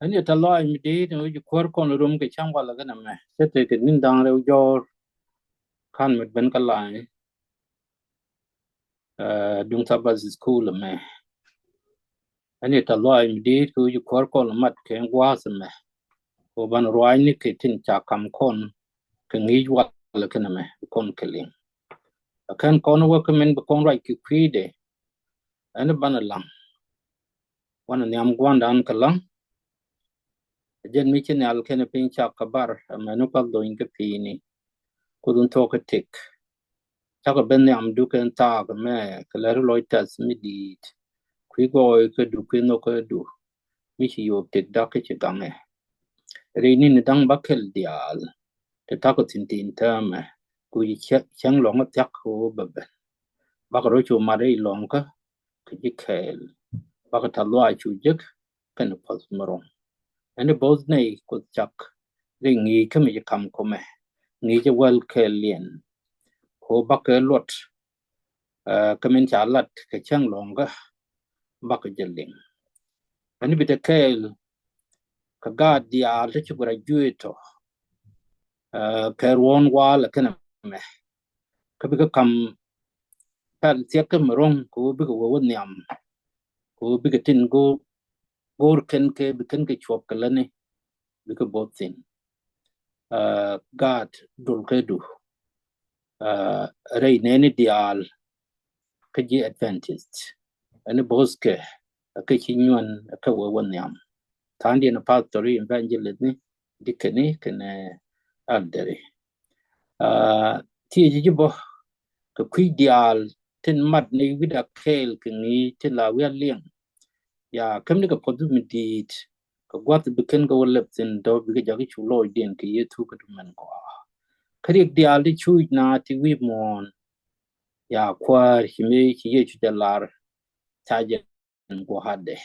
anh ấy tháo ai mới đi nó chỉ quơ con room cái trang qua là cái nào mà sẽ tới cái nín đang rồi do khăn một bên cái lại Dung Sabbath school mà anh ấy tháo ai mới đi cứ chỉ quơ con mặt cái quá xem mà cô bạn rồi anh ấy cái tin chắc cầm con cái nghĩ qua là cái nào mà con cái liền kan con wa kamen ba con right ki kwide anh bạn lang wana nyam gwanda an kalang jen mi chen al ken pin cha kabar ma no pal do inga pini kudun to ka tik cha ka ben nyam du ken ta ka me kler loitas mi dit kwi go ka du ken no ka du mi chi yo tik da ka chi gange rini ni dang bakel dial te ta ko tin tin ta ma ku yi chang long ta ko ba ba ka ro chu ma dei long ka ki kel ba ka ta lo chu jik kan pas marong anh both này có chắc rồi nghĩ cái mấy cầm của mẹ nghĩ cho well cái liền cô bác cái luật cái mình trả lật cái trang lòng cái bác cái liền anh bị cái gà đi à để cho graduate cái ruộng qua là cái nào mẹ cái bị cái cầm phải tiếc cái marong cô bị cái vốn nhầm cô bị cái tin cô gor cái bị cái chụp cái lần này bị cái both thing God dul cái du rồi nên dial cái gì advantage anh boss cái chinyuan cái vốn nhầm thằng đi nó pastor evangelist ni dikeni kene aldere ti ji bo cái quy dial tin mặt này với đặc kale cái ni tin là wir liang ya kam ni cái opportunity cái quát bị ken cái lập tin đó bị cái jagi chu loy den cái yetu cái man ko cái dial đi chui na ti wi mon ya kwar hime ki ye chu dalar taje ko hade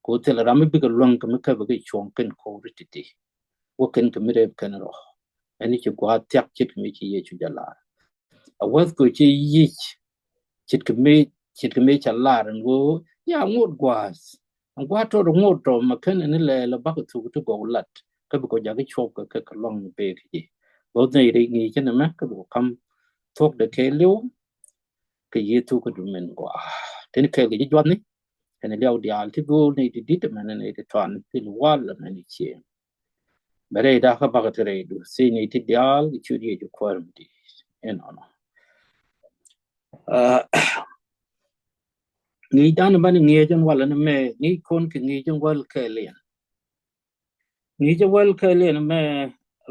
ko tel rami bi cái long cái cái chong ken ko rititi wo ken cái mire ken ro ani ki kwa tiak chit mi ki ye chu dalar a was ko chi yi chit cái me chalar ngo ya ngot gwas ngwa to ngot to ma ken ni le ba ko tu to go lat ka bi ko ja cái chok cái long be ki bo nei ri ngi chen ma ka bo kam thok de ke liu cái ye tu ko du men kwa ten ke ge jwan ni ene liao dial ti go nei di dit man nei de twan ti wal na ni chi bare da ka ba ka tere du si nei ti dial chu di ju kwar di en ono ngi dan ban ngi jan wala na me ngi kon ke ngi jan wal ke len ngi jan wal ke len me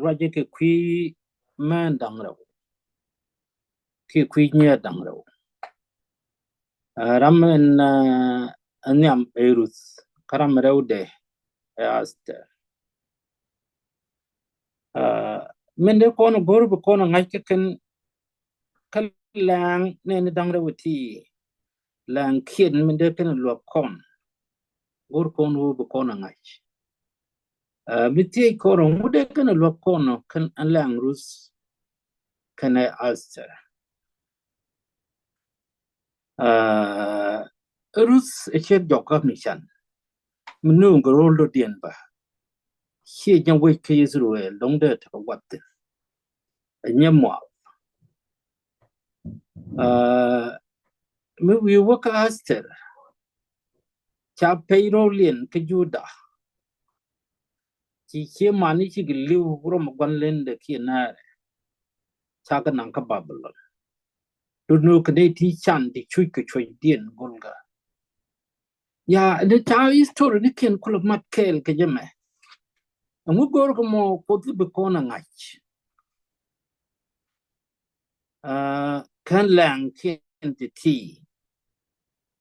raje ke kwi man dang ro ki kwi nya dang ro ram en anyam Ruth karam rewde Esther men de kono gorbu kono ngajke ken kalang ne dang rewti lang kien men de ken lo kon gor kono bu kono ngaj miti kono mude ken lo kono kan lang Ruth kan Esther Ruth eche jokka mishan menu ngoroldo dien ba khi jang we ke Israel long de ta wat nyamwa me wi waka Esther cha peyrolien ke juda chi che mani chi liu rom gwanlen de kiena cha ka nang ka babylon du no ke ti chan di chui ke chui dien golga ya de cha history ni ken kul mat kel ke jeme ngu gor ko mo potu be kona ngach kan lang ken ti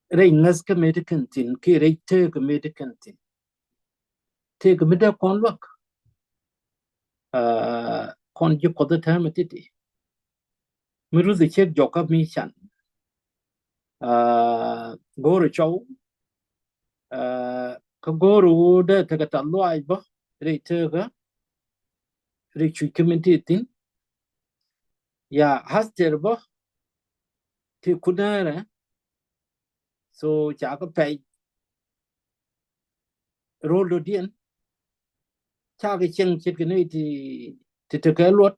rei ngas ke medical tin ki rei te ke medical tin te ke meda kon lok kon ji ko da ta metiti miru de chek joka mi chan goro chow ka goro da ta ta loai ba rei te ga rei chui community tin ya haster ba ti kunara so cha ka pai rolo dien cha cái chieng chit cái này thì cái luật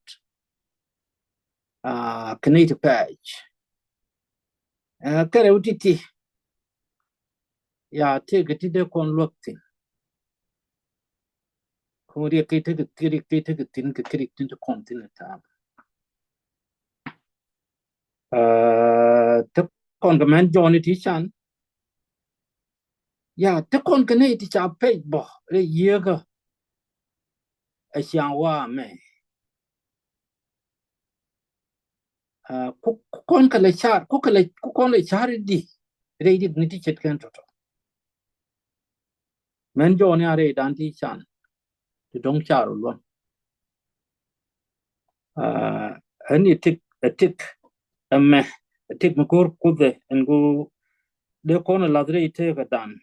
cái này thì page cái điều thì ya thì cái thì con luật thì không đi cái tin cho con tin ta thế con cái man Johnny thì chan ya thế con cái này thì cha page bỏ để yêu cái ai xiang hoa mẹ con cái lấy char con lấy char đi đây đi nít chết cái đó man Johnny ở đây đang thì chan thì đông char luôn anh thích mà thích mà cô về anh cô để con là đây thế cái đàn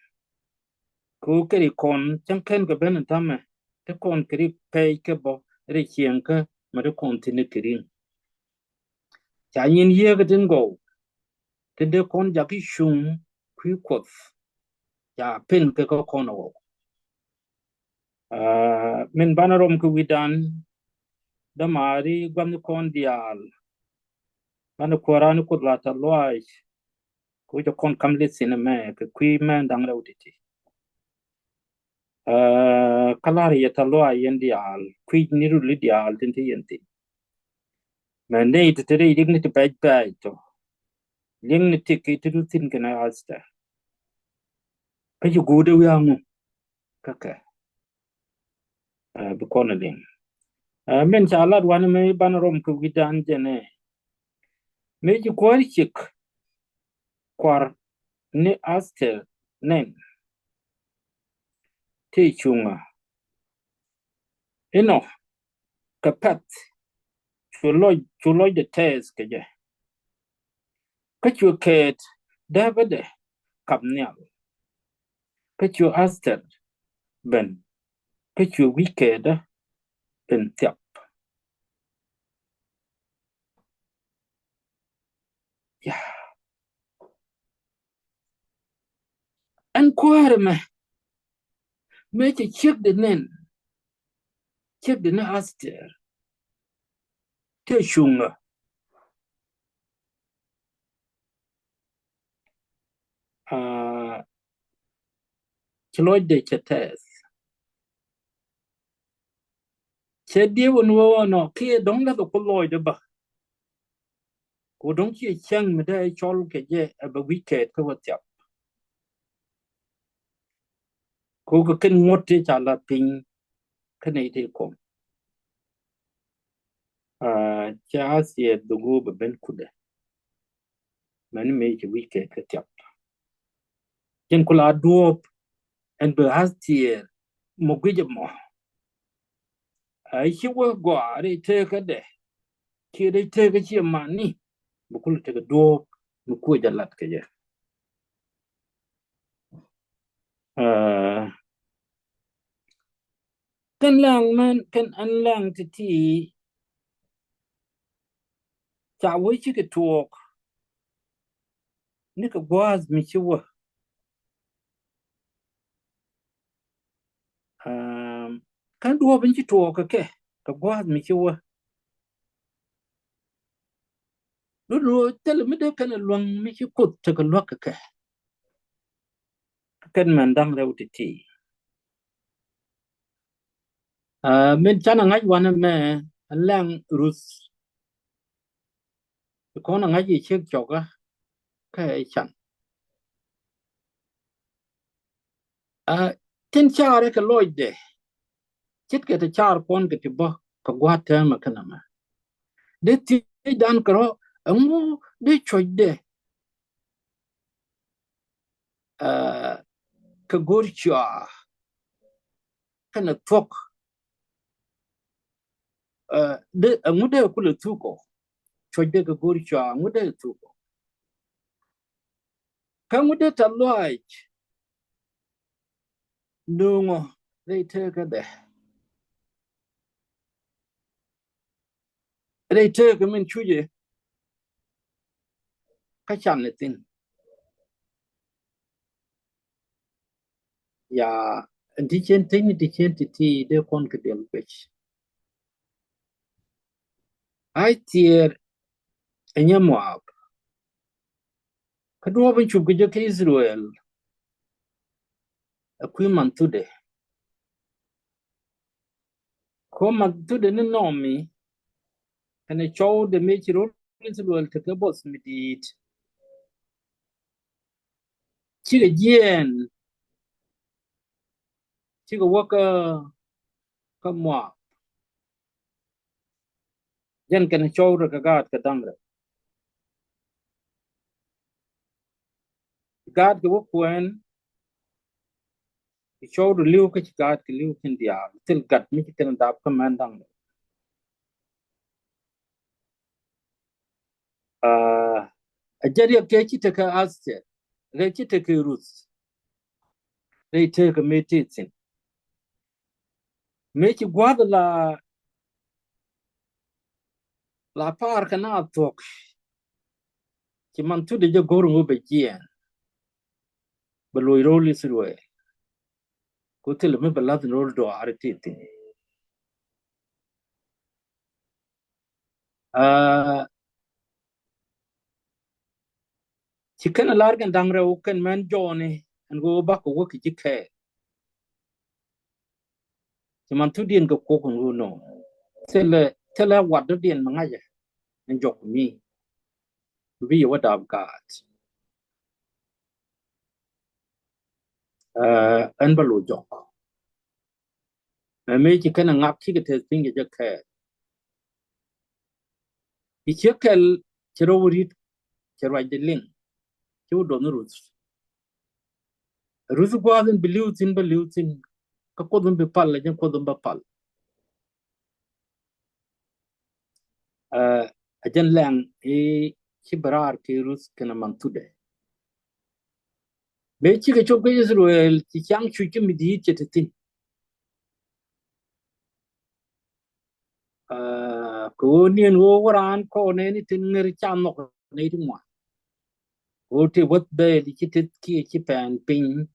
cô cái con chẳng khen cái bên tham mà thế con cái pay cái bộ để chiang cái mà để con thì cái chả nhìn gì cái tiếng go thế để con giờ cái sung quý quật chả pin cái con nào mình ban rom cái vidan đã mà đi quan con dial ban Quran cột là ta loài cô cho con cầm lịch xin mẹ cái quý men đang lâu đi kalari ya talwa yendi al kwi niru lidi al tinti yenti men nei te tere digni te paj paj to ling ni te ke te rutin kana asta ka ju gode wiangu kaka bu kona ling men chalat wan me ban rom ku gidan jene me ju kwar chik kwar ni Esther nen te chunga eno kapat chuloy de tes ke je ka chu kɛɛt dääpädɛ kap Nhial ka chu Esther ben ka chu kɛɛtdä ben thiap ya an kuäär me che ciëk de na Esther te cuŋä ci lɔcdɛ ci tɛɛth ci die wen no ki dong la ko lɔcdɛ ba ko dong ci chiang me da chol ke je ba wicket ko thiap ko ko ken ngote cha la ping kene te ko cha sie dugo be ben kude man me ci wicket ke thiap ken kula duop en be hastier mo gije mo ai ci wo go are te ka de ki de te ka ci mani bu kul te duop mu ko jalat ke je kan lang man kan an lang ti cha wo ci ke tuok ni ka gwaz mi ci wo kan duop ci tuok ke ka gwaz mi ci wo lu tel mi de kan luang mi ci kut te ka lok ke kan man dang rew ti men chana ngaj wana me lang Ruth ko na ngaj ci choga ka chan tin chare ka lɔcdɛ chit ke te char kon ke ti bo ka gwa te ma kana ma de ti dan kro ngu de chɔcdɛ ka gor chwa kana tok de ngu de ku le tu ko chɔcdɛ ka gor chwa ngu de tu ko ka ngu de ta lɔc dungo de te ka de de te ka min chuje ka chan ne tin ya and teaching thing teaching tea de kon ke del pech I tier enyamwa kadwo ben chub ke Israel a man tudy ko man tudy ne nomi and a chow the make ro Israel ke boss midit chiga jen chiga waka kamwa jen kan chow ka gat ka dangra gat ke wokwen chow the liu ke gat ke liu kin dia til gat mi kan dap ka mandang a jari ke chita ka Esther re chita ke Ruth re te ka metitin me ki gwada la par kana tok ki man tudy je goru ngo be jien be loy roli sirwe ko til me be lad rol do artiti ki kana largan dangre o kan man joni and go back ko ki ke ki man tudy en ko ko no tele wad do dien mangaje en jok mi bi yo da gat en ba lo jok me ki kana ngap ki ke tinge je ke ki chekel chero wurit chero de ling ki do no Ruth gwaden beliutin ka kodun be pal jen kodun ba pal ajen lang kibrar ke Ruth kana man tudy be chi ke chop ke Israel ti chang chu ki midi chetin ko nien wo ran ko ne ni tin ngir cham no ne ti mo o ti wot be di chitit ki pan pin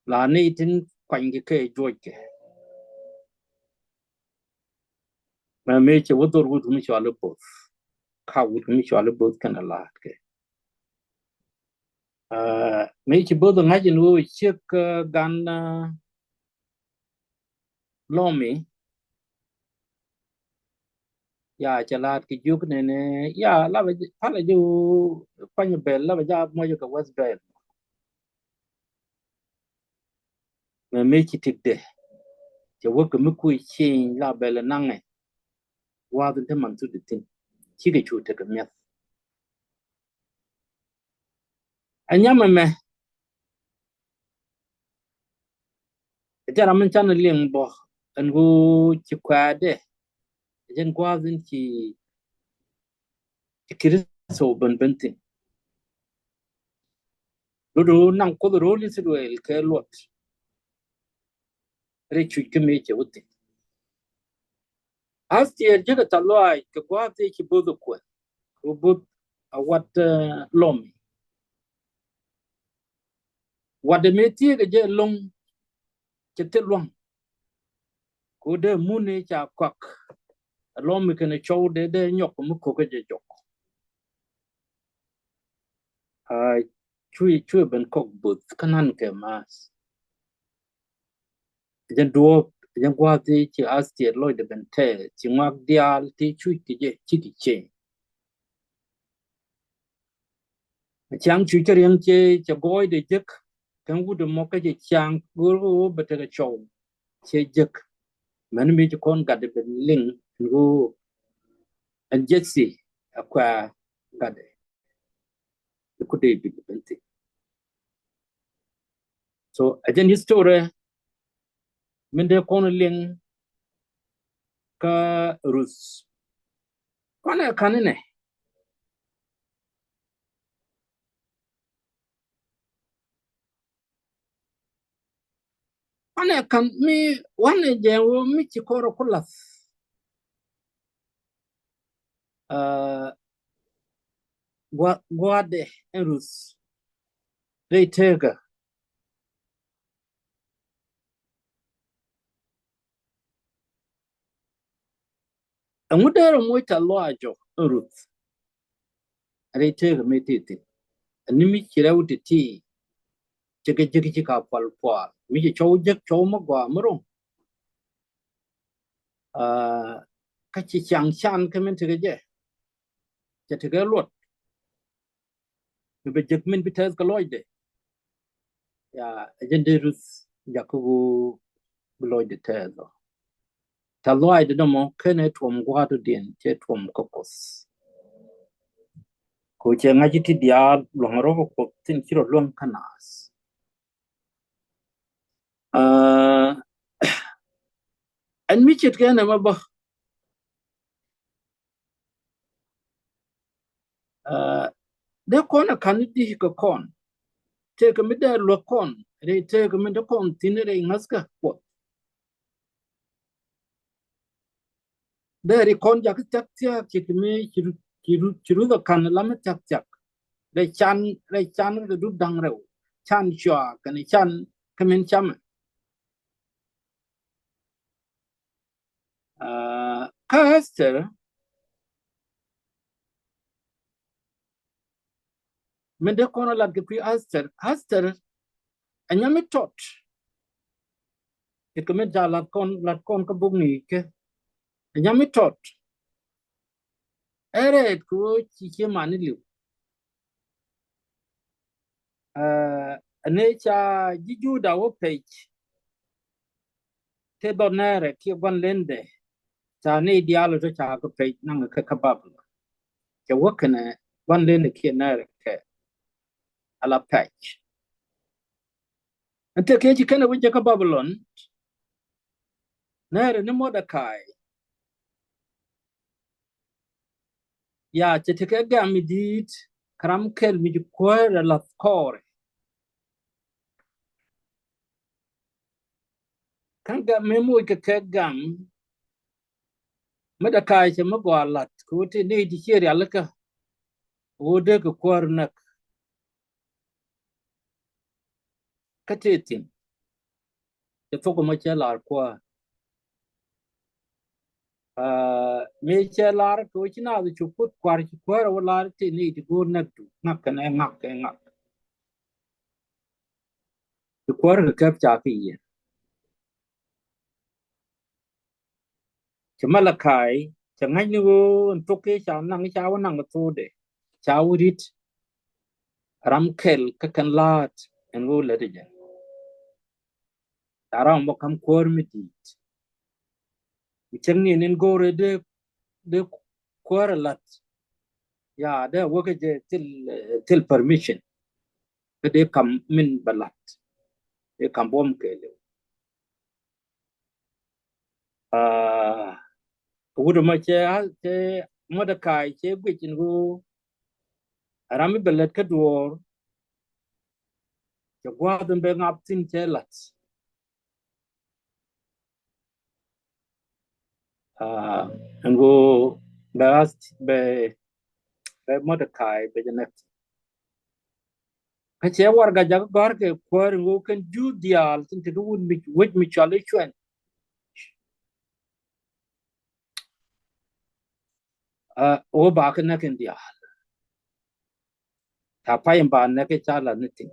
la ne tin kwang ke joj ke me che wotor wut mi chwa le pot ka wut mi chwa le pot kana la ke me che bodo ngajin wo Ciëk gan lomi ya chalat ki juk ne ya la ba pala ju panyo bel la ba ja mo ka was bel me ki tidde je wo ko mi ku chi la bel nange wa de man tu de tin ki ge chu te ka me anyama me jara man chan ling bo an go ki kuäär jen gwazin ki kristo ben bentin do nang ko ro li Israel ke lot re chu ke me che wote Esther je ka taloi ke gwazi ki bodo ko bod a wat lomi wade me tie ke je long ke te long ko de mune cha kwak lomi ke ne chow de nyok mu ko ke je jok chui ben kok but kanan ke mas jen duo jen gwazi ki Esther loy de ben te ti ngak dial ti chui ke je chi ki che chang chui ke riang che goy de jek kan wu de mo ke je chang go be te chow che jek man mi kon ga de ben ling go and Jesse akwa gade ku de bi benti so ajen history min de kon ling ka Rus kone kanine kone kan mi wane je wo mi ci koro kulas gwade en Rus de tega Angudero moita loajo Ruth. Rete metiti. Animi kirauti ti. Chika pal. Miji chow magwa murung. Kachi chan kamen tigaje. Chatiga lot. Bejek min bitas kaloide. Ya agende Ruth Jakubu beloide tezo. Taloide domo kene tuom guadu din che tuom kokos. Ko che ngajiti dia longro ko tin kiro long kanas. And michit kene mabo. De kona kanidi ko kon. Take a midder lo kon. They take a midder kon tinere ngaska po. There kon jak chikme chiru the kan lama chak. They chan the do dangro. Chan shua can chan kamen cham. Esther Mende kona la gpi Esther anyame tot. Ikame la kon ka bungi ke. Anyame tot. Ere ko chiche mani liu. Ane cha jiju da wo page. Te donere ki wan lende. Cha ne dialo to cha ko page nang ka kababla. Cha wakane wan lende ki nere ke ala page. Ante ke chi kana wije ka Babylon. Nere ni Mordecai. Ya cheteke ga midit karam kel mi kuäär la kore. Kan ga memo ke gam Mordecai che magwalat ko te ne di cheri alaka ode ko kuäär nak katetin te foko ma chelar kwa me chelar ko china du chuput kwar chi kuäär wala te ne di go nak du nak kana ngak te kuäär ka cha ki Malakai chẳng như tôi cái cháu năng tôi để cháu rít ram kel các can lát en go lệ đi taram bọc cam quơ mi đi chẳng như nên go rồi de quơ lát ya de wo cái till permission cái de cầm min balat de cầm bom cái udah macam Mordecai che gwichin go rami belet ka duor che gwadon be ngap tin che lat ngo be Mordecai be janet ka che war ga jag gor ke kwar ngo kan ju dial tin te dun mi chale chwen o ba ka na ken dial ta pa yam ba na ke chala ni tin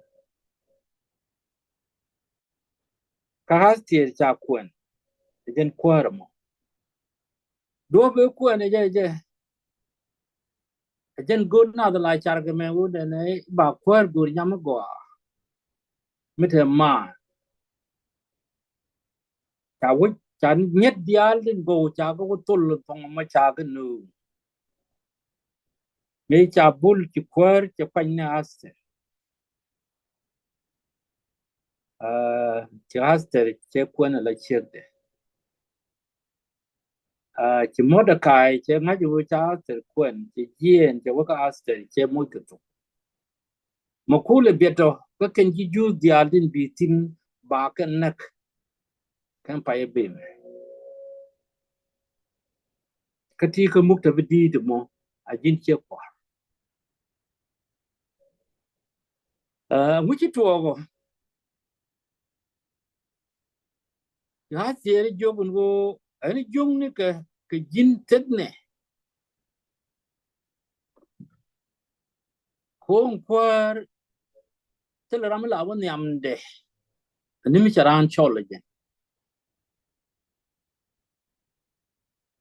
ka has tie cha kwen den kwar mo do be kwen je jen good na da la char ke me wo de ne ba kwar gur nyam go mite ma cha wo cha nyet dial din go cha go tul tong ma cha ke nu me cha bul ki kwar ke pan na aste ki aster ke kwen la chirde ki Mordecai ke ngaji wo cha aster kwen ki jen ke wo ka aster ke mo ke to mo kule beto ko ken ji ju dial din bitin ba kan nak kan pa ye be kati ko mukta bidi de mo ajin che ko wuci tuogo ya seri jogun go ani jong ni ke cái jin tết nè không qua thế là làm là vấn nhầm để nên mình charan cho lại chứ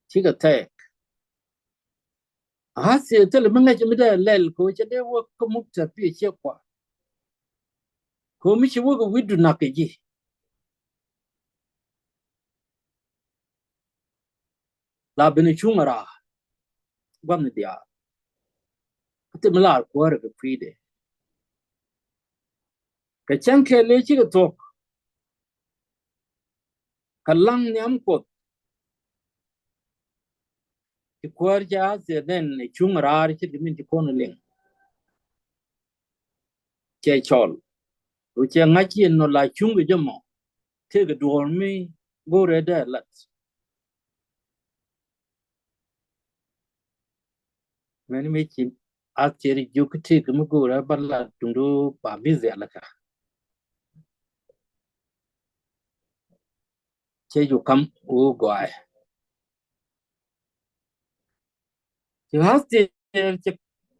chỉ có thế sẽ thế là mình ngay cho mình đây lel cô cho đây wo có mục tiêu phía Ciëk Kua cô mình chỉ wo cái vidu nạc cái gì là bên chung ra quan điểm thế mình là qua cái phi đấy cái chẳng cái lấy chỉ cái thuộc cái lăng nhắm cột cái qua ra sẽ đến chung ra thì mình chỉ còn lên chơi chol rồi chơi ngay chỉ nó lại chung cái gì mà thế cái đồ mi go ra đây là mình chỉ actually you could take cái go ra bắt là tung đồ bà biết gì là cả chơi you come ô gọi thì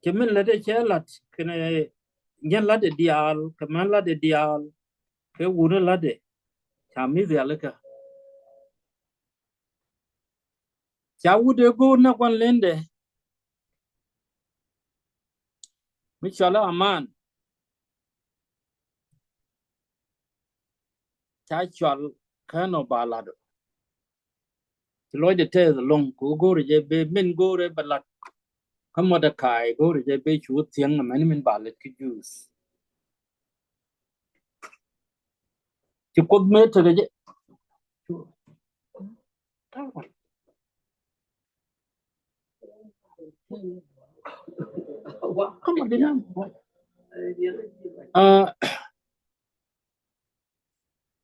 cái mình là để chơi là cái này nhân là để dial cái mình là để dial cái vụ là để chả biết gì là cả chả vụ để go na quan lên để mình cho là aman chả cho cái nó bà là được lối để thế long cố go rồi về mình go rồi bà là không mà được khai go rồi về chú tiếng mà mình bà lết cái juice chỉ có mấy thứ cái không mà đi nào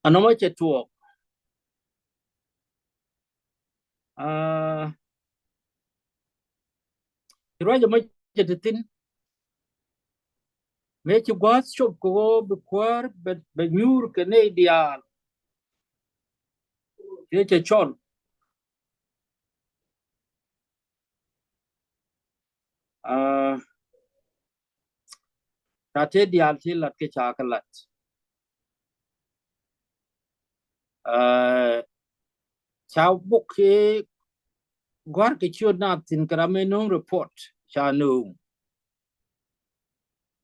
anh nói chuyện thuộc rồi giờ mới chuyện tin mấy chú quá chụp cô bị quar bị nhur cái này dial cái chuyện chọn ta thế dial thì lật cái chả cái lật chào bốc cái guar cái chuyện nào tin cái mà nông report chả nung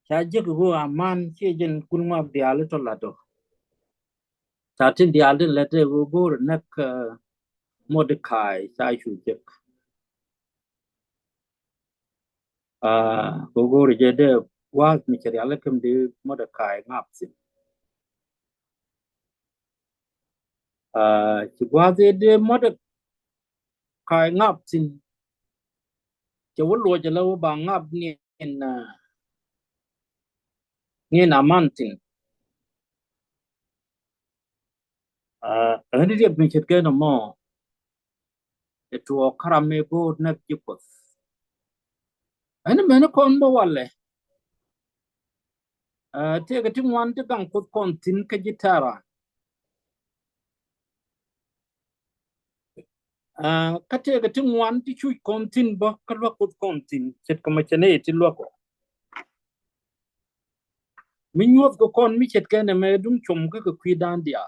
chả chỉ có aman chỉ dân quân ngọc dial cho là đó chả tin dial thì là để go rồi nắc Mordecai chả chủ chức go rồi để was mi chari ala kam de Mordecai ngap sin ci was de Mordecai ngap sin ci wolo je law ba ngap ni na mantin ani de mi chet ke no mo e to karame go na jikos ani mena kon bo walle te ga tin wan te gang ko kon tin ka gitara ka te ga tin wan ti chu kon tin ba ka lo ko kon tin chet ka ma chene ti lo ko mi nyot ko kon mi chet ke ne me dum chom ka kwi dan dia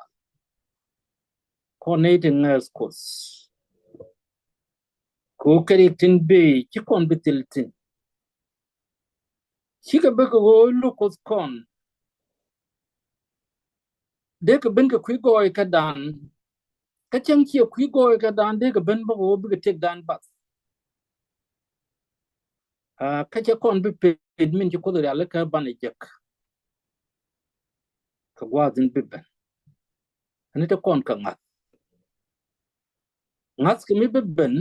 kon ne tin skos ko kere tin be ci kon bitil tin ci ka be ko lo ko kon de ka ben ka kwi goy ka dan ka chang ci kwi goy ka dan de ka ben ba ko bi ka tek dan ba ka ci kon bi pe min ci ko da la ka ban jek ka gwa din bi ben ani ta kon ka ngat ki mi bi ben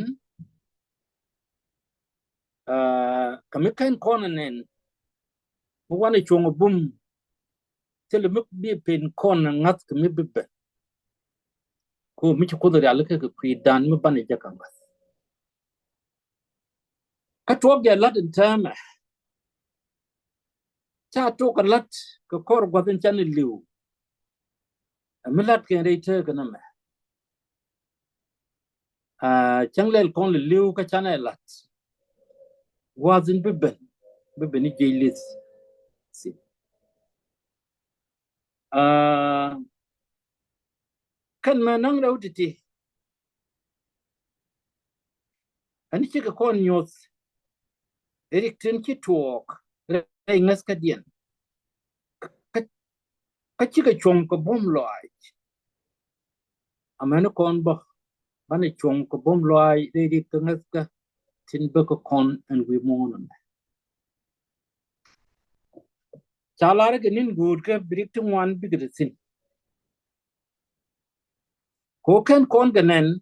ka mi kan kon nen bu wani chongo bum tele mi bi pen kon ngat ki mi bi ben ko mi ci ko da la ka kwi dan mi ban jek ka ka to ge la den tama cha to ka lat ka kor gwa den chan liu mi lat ke re te ka na ma chẳng lẽ con là lưu cái chăn này là wasn't beben ni jailis kan mà năng đâu thì anh chỉ có con nhot Eric trên cái talk đây ngas cái điện cái chỉ cái chồng cái bom loại mà nó con bơ bạn ấy chồng cái bom loại đây đi cái ngas cái tin bơ cái con and we mourn chala cái nín good cái brick tung one big cái sin cố khen con cái nên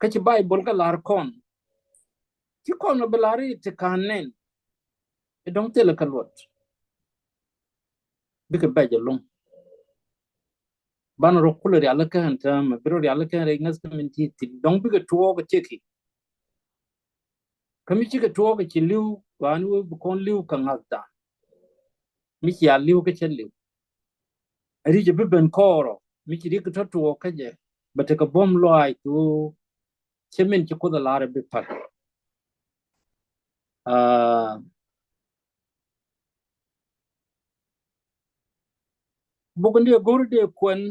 cái chỉ Bible cái lar con chỉ con nó belari thì can nên it don't tell cái luật big cái bây giờ luôn ban ro kula ri alaka hanta ma biro ri alaka re ngas community ti dong biga tuo ga cheki kami chi ga tuo ga chi liu wan wo bu kon liu ka ngata mi chi ya liu ka chen liu ari je ben koro mi chi ri ka tuo ka je bata ka bom lo ai tu chemen chi ko da lare be par bugun de gor de kwen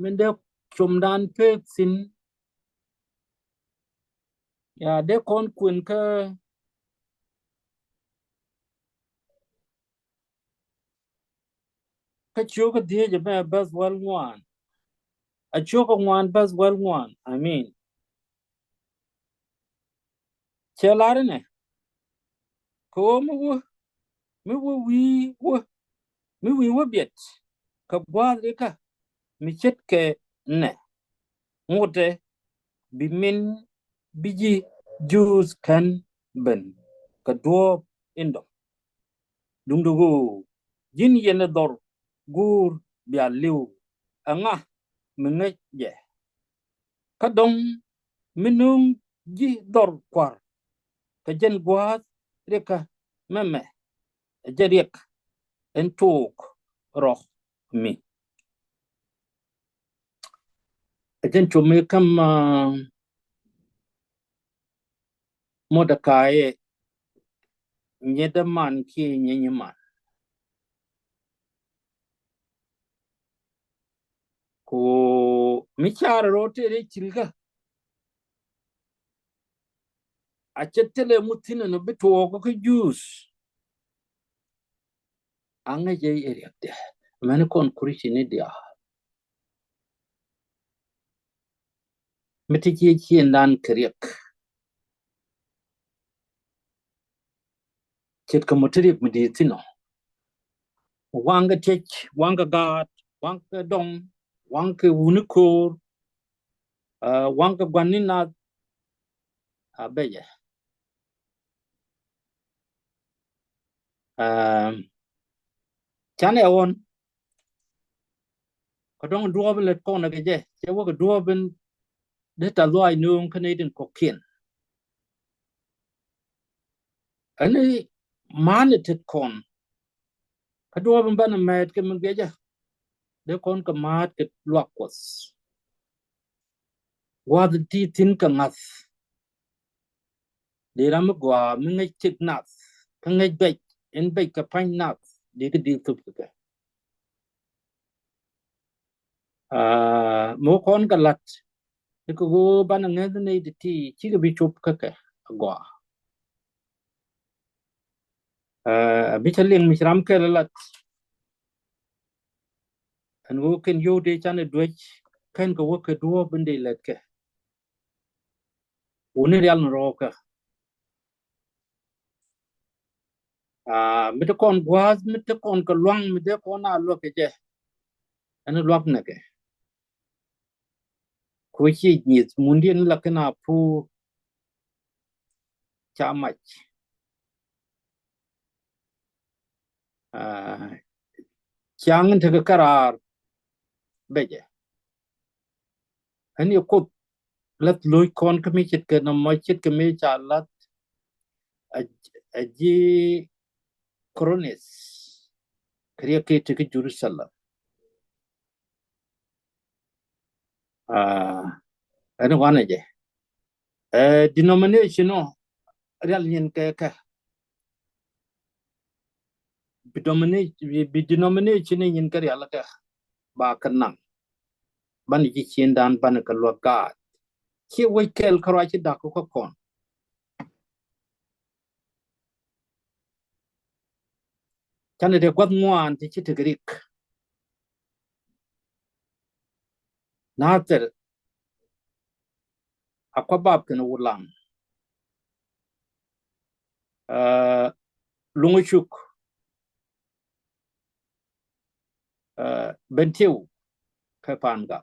min de chomdan pe sin ya de kon kwen ka chiu ka de je ba bas wal wan a chiu ka wan bas wal wan I mean chelare ne ko mi wo biet ka bwaze ka mi chet ke ne ngote bi min biji jus kan ben ka do indo dum dugo jin yene dor gur bia liu anga minge je ka dong minung ji dor kwar ka jen gwaz reka meme jeriek en tok roh mi jen chume kam Mordecai nyedaman ki nyenyeman ko michar rote re chilga achetele mutina no beto ko juice anga je eriakte man kon kurichi ne dia mitiki chi ndan kriek chet ko motirik meditino wanga tech wanga god wanga dong wanga unikor wanga gwanina abeje chane on ko dong duoble ko na geje che wo duoben de ta loy nung Canadian kokien ani manetet kon ka duoben bana med ke mun geje de kon ka mat ke luakos wa de ti tin ka ngas de ram gwa mun ngai chik nas ka ngai be en be ka pan nas de ke di tup ka mo kon ka lat ko go bana ngai ne de ti chi ga bi chup ka gwa bi chaling mi ram ke lat an wo ken yo de chan dwech ken ko wo ke duo bende let ke uni real ro ka mi de kon gwaz mi de kon ka luang mi de kon a lo ke je an luak na ke ko chi ni mundin la kana pu cha mach chang te ka karar beje an yo ko lat loy kon ka mi chit ke na ma chit ke mi cha lat a ji kronis kriya ke te ke Jerusalem Ano wana je. Denomination no real nyen ke denomination nyen ke real ke ba kanang ban ji chen dan ban ka lo ka chi we kel kara chi da ko kon chan de kwat ngwan ti chi tigrik na ter akwa bab kan ulang lungu chuk bentiu ka pan ga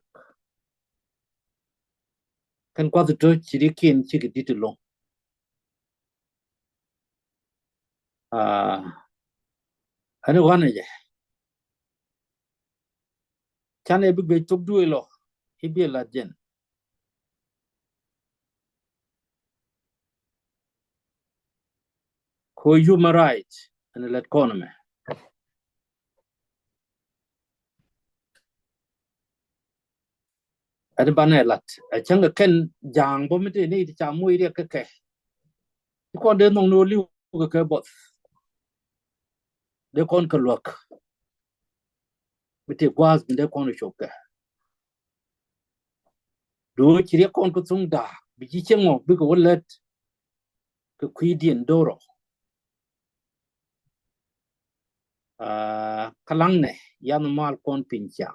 kan kwat to chi ri kin chi ki dit lo ano wana je chan e bi tok du lo ibi la jen ko human rights and let economy ada banelat changa ken jang bo mete ni cha mui ria ke ko de nong no liu ke bot de kon ka lok mete kwaz de kon shoka do chiri kon ko tung da bi chi chengo bi ko let ke kwi dien doro kalang ne yan mal kon pincha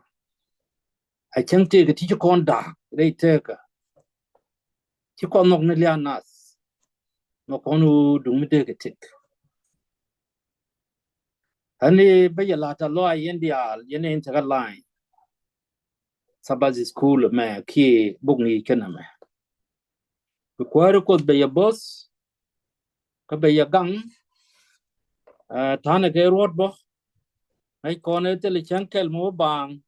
a chang te ke ti kon da re te ka ti kon nok ne lia nas no kon u dung mete ke tik ani ba ya la ta lo yen dia yen inter line Sabbath school me ki bungi kename kuäär ko be ya boss ka be ya gang thana ke road bo ai kone te le chankel mo bang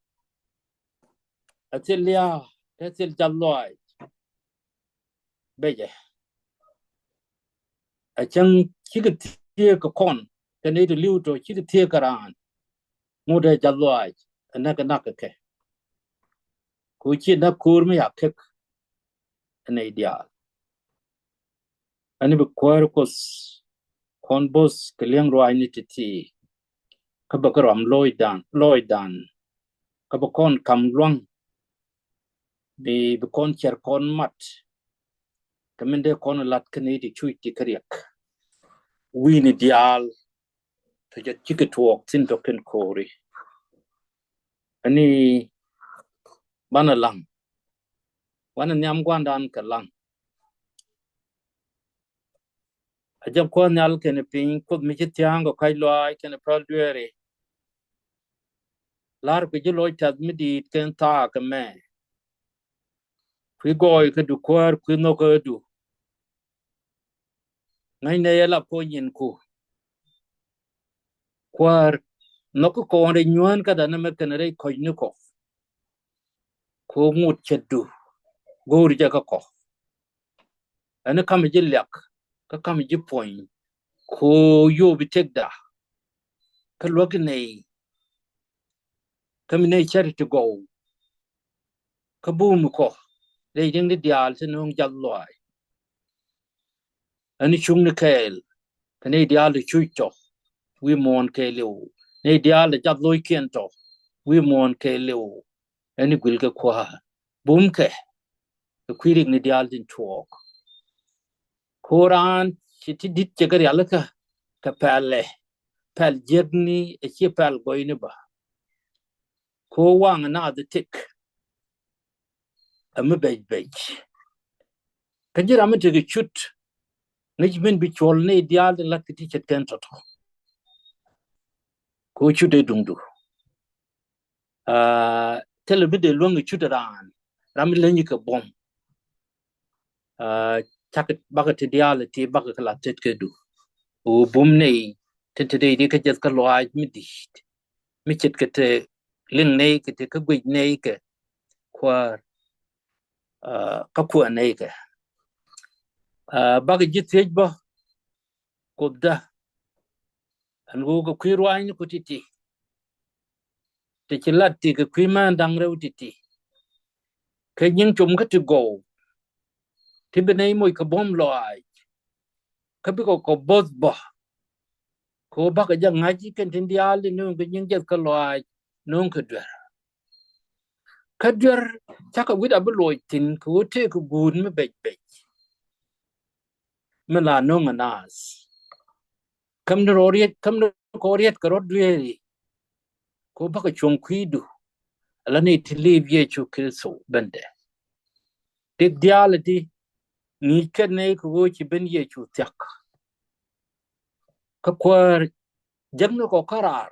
atilia tetil jalloi be je a chang chigtie ko kon te ne de liu to chigtie karan mo de jalloi na ke ku chi na kur me ya kek ne ideal ani be kuäär ko kon boss keleng ro ai ni ti ka ba karam loy dan ka ba kon kam luang be kon cher kon mat kamende kon lat kene di chui ti kriak wini dial to je chiketuok tin to ken kori ani bana lang wana nyam gwandan ka lang ajam ko nyal ken pin ko mi tiang ko kai loy ken produere lar ko je loy tad mi di ken ta ka me kwi goy ka du kwar kwi no ka du ngai ne yala ko yin ku kwar no ko re nyuan ka da na me ken re ko ni ko ngut chedu gori ja ka ko ana kam je lyak ka kam je point ko yo bi tekda ka lok nei kam nei charity go ka bum ko dei ding de dial se nong jalloi ani chung ne kel ka nei dial de chucho wi mon ke leu nei dial de jalloi kento wi mon ke leu ani gul ka kwa bum ke ka kwirik ne dial din chuok koran chiti dit chegar yalaka ka pale pel jerni e chi pel goine ba ko wang na de tik am bej kanjira am te chut nejmen bi chol ne dial de lakti chet kan to ko chude dungdu tele bi de long chudaran ram lenyi ka bom chak baga te dial ti baga kala tet ke du o bom ne tete de ka jet ka loaj mi dit mi chet ke te ling ne ke te ka gwe ne ke kwa ka kwa ne ke baga jitej ba kodda an go ko kwirwany ko titi te chilati ko kwiman dang rew titi ke nyin chum ka to go ti benai moi ka bom lo ai ka bi ko bos bo ko ba ka jang ngaji ken tin dial no ga nyin jet ka lo ai no ka dwer chaka wida bu lo tin ko te ko gun me be me la no nganas kam no oriet ka rodri ko ba ka chong kwidu ala ne ti live ye chu kilso bende tek diality ni ken ne ko chi ben ye chu tyak ka kwar jamno ko karar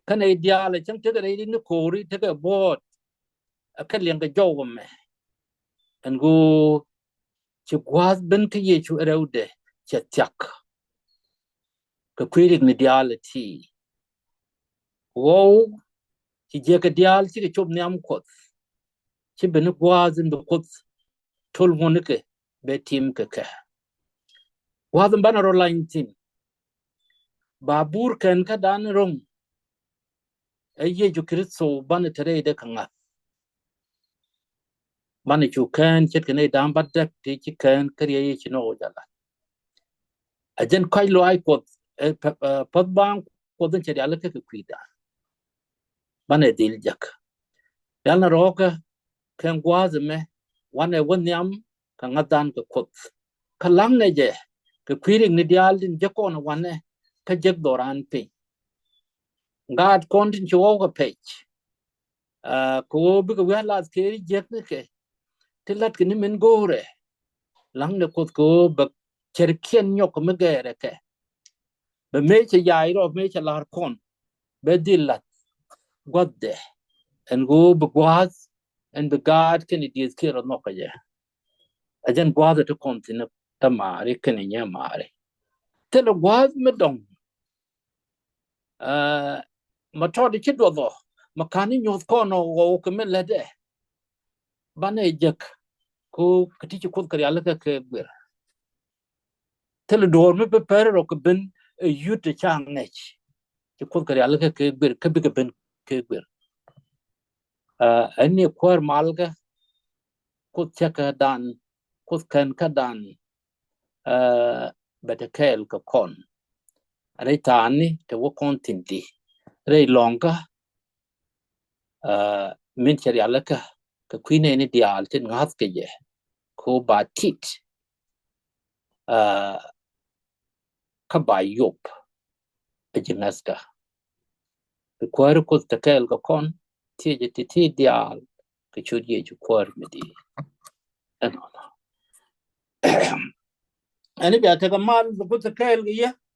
kan ai diale chang te ga ni ko ri te ga bot ka leng ga jow me an go chi gwaz ben ke ye chu raude che tyak ka kwirik ni diality wo chi je ka dial chi ke chob nyam ko chi ben gwaz in ko tol monike be tim ke ka gwaz ban ro lain tin babur ken ka dan rong ye ju kristo ban tere de kanga ban chu kan chet ken dam badak ti chi kan kriye ye chi no jala ajen kai lo ai ko pat bang ko den cheri ala ke kwida ban dil jak dal na roka ken gwaz me wane wonyam ka ngadan ka kot ka lang ne je ka kwiring ni dial din je ko na wane ka jek doran pe ngad kontin chu ka pech ko bi ka wala ke jek ne ke tilat ke ni men gore lang ne kot ko ba cherkien nyok me gere ke be me che yai ro me che lar kon be dilat godde en go be gwaz en be gad ken di skero no ka je ajen gwaz to kontin ta mari ken nya mari te lo gwaz me dong ma to di chidwo do makani nyot ko no go ke me lede bane jek ko kiti chi kot kari ala ka ke ber tele dor me be per ro ke ben yute chang nech chi kot kari ala ka ke ber ke bi ke ben ke ber ani kwar malga kot chaka dan kot kan ka dan bete kel ka kon re tani te wo kon tinti re longa min chari ala ka kwine ni dial tin ngat ke je ko ba tit ka ba yop ejinaska kwar ko takel ka kon ti je ti dial ke chudi je kwar medi ano ani bi ta mal ko takel ya